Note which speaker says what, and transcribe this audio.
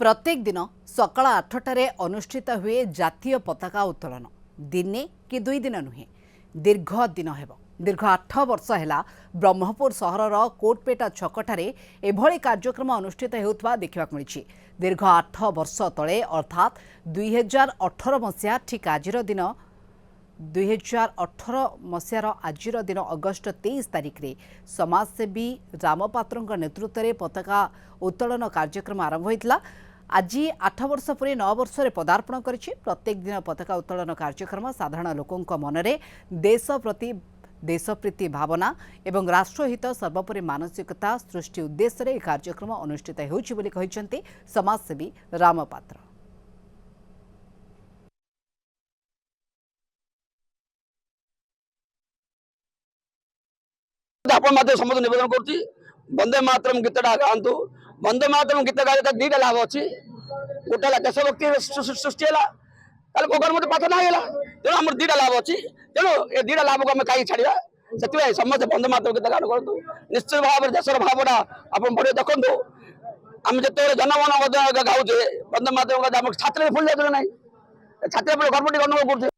Speaker 1: प्रत्येक दिन सकाळ 8टारे अनुष्ठित हुए जातीय पताका उत्तोलन दिने कि दुई दिन नुहे दीर्घ दिन हेब दीर्घ 8 वर्ष है ब्रह्मपुर सहरर कोटपेटा छकठारे एभली कार्यक्रम अनुष्ठित होता देखा मिली। दीर्घ 8 वर्ष तले अर्थात 2018 मसीहा ठीक आज दिन 2018 मसीहार आज दिन अगस्ट 23 तारिख में समाजसेवी रामपात्र नेतृत्व में पताका उत्तोलन कार्यक्रम आरंभ होता। आज 8 वर्ष पूरी 9 वर्ष पदार्पण करिछि। प्रत्येक दिन पताका उत्तोलन कार्यक्रम साधारण लोकों मनरे देशप्रीति भावना एवं राष्ट्रहित सर्वोपरि मानसिकता सृष्टि उद्देश्य यह कार्यक्रम अनुष्ठित होउछि बोली कहिसेंती समाजसेवी रामपात्र।
Speaker 2: आपण मात्र समस्त निवेदन करुच्ची वंदे मातरम गीतटा गाँतु। वंदे मातरम गीत गाइले दुईटा लाभ अच्छी। गोटे देशभक्ति सृष्टि है गवर्नमेंट पाठ ना तेणु आम दुईटा लाभ अच्छी। तेणु ये दुईटा लाभ को आम कहीं छाड़ा से समस्त वंदे मातरम गीत गान करूँ। निश्चित भाव देशर भावना आप बढ़िया देखु आम जिते जनगण गाँचे वंदे मातरम छात्र फुल जाते ना छात्र गवर्नमेंट अनुभव कर